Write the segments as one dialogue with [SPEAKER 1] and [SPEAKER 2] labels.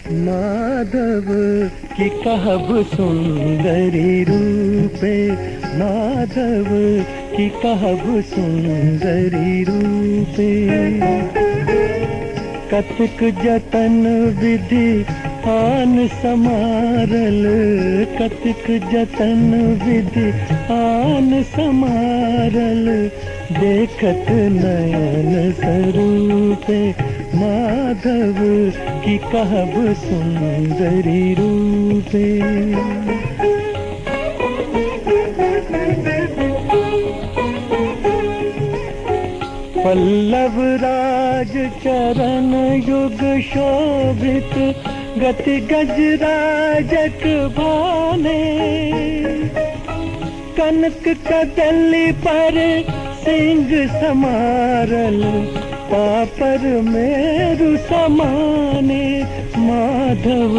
[SPEAKER 1] माधव की कहब सुंदरी रूपे, माधव की कहब सुंदरी रूपे। कतिक जतन विधि आन समारल, कतिक जतन विधि आन समारल, देखत नयन स्वरूपे, माधव की कहब सुंदरी रूपे। पल्लव राज चरण युग शोभित, गति गजराजक भाने, कनक कदली पर सिंह समारल, पापर मेरु समाने, माधव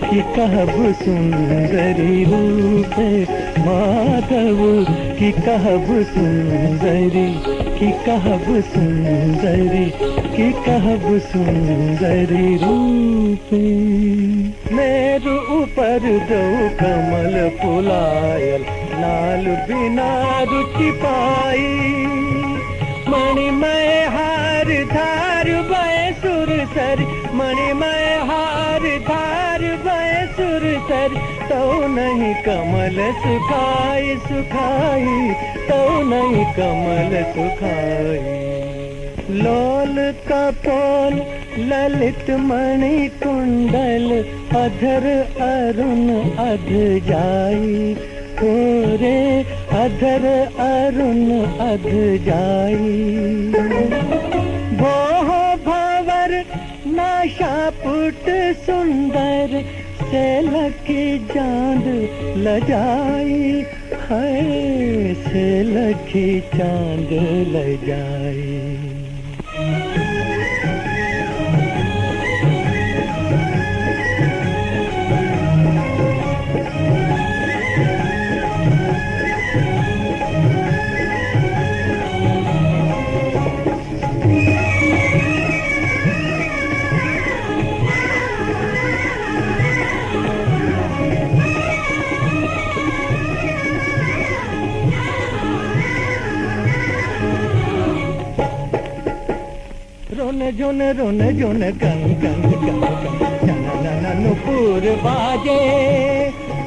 [SPEAKER 1] की कहब सुंदरी रूपे, माधव की कहब सुंदरी, की कहब सुंदरी, की कहब सुंदरी रूपे। मेरु ऊपर दो कमल फुलायल, नाल बिना रुचि पाई, मणिमय हार धार भय सुर सर, मणिमय हार धार भय सुर सर, तो नहीं कमल सुखाई सुखाई, तो नहीं कमल सुखाई। लोल कपोल ललित मणि कुंडल, अधर अरुण अध जाई, रे अधर अरुण अध जाई। भोह भंवर नाशा पुट सुंदर, से लखी चांद लजाई, है से लखी चांद लजाई। रोन जोन कन कन कन कन नन नुपुर बाजे,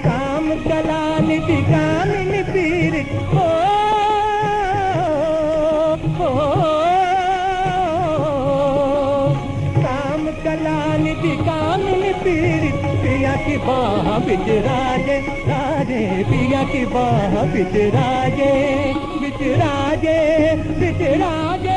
[SPEAKER 1] काम कलाल दिगामिन पीर, हो काम कलाल दिगामिन पीर, पिया की बाह बिच राजे, राजे पिया की बाह बिच राजे, बिच राजे, बिच राजे।